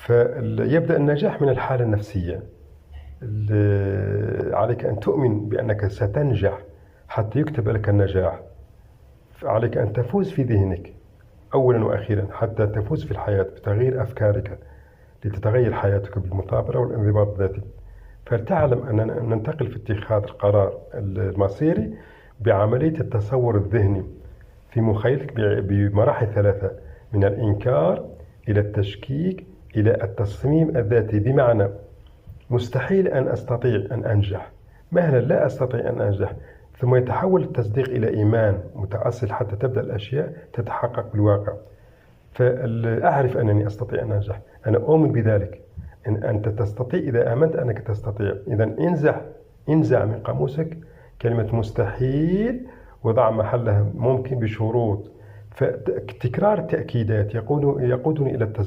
فيبدأ النجاح من الحالة النفسية. عليك أن تؤمن بأنك ستنجح حتى يكتب لك النجاح. عليك أن تفوز في ذهنك أولا وأخيرا حتى تفوز في الحياة بتغيير أفكارك لتتغير حياتك بالمثابرة والانضباط الذاتي. فلتعلم أننا ننتقل في اتخاذ القرار المصيري بعملية التصور الذهني في مخيلتك بمراحل ثلاثة: من الإنكار إلى التشكيك إلى التصميم الذاتي. بمعنى مستحيل أن أستطيع أن أنجح، مهلا لا أستطيع أن أنجح، ثم يتحول التصديق إلى إيمان متأصل حتى تبدأ الأشياء تتحقق بالواقع. فأعرف أنني أستطيع أن أنجح، أنا أؤمن بذلك. إن أنت تستطيع إذا آمنت أنك تستطيع. إذا انزع من قاموسك كلمة مستحيل وضع محلها ممكن بشروط. فتكرار التأكيدات يقودني إلى التصديق.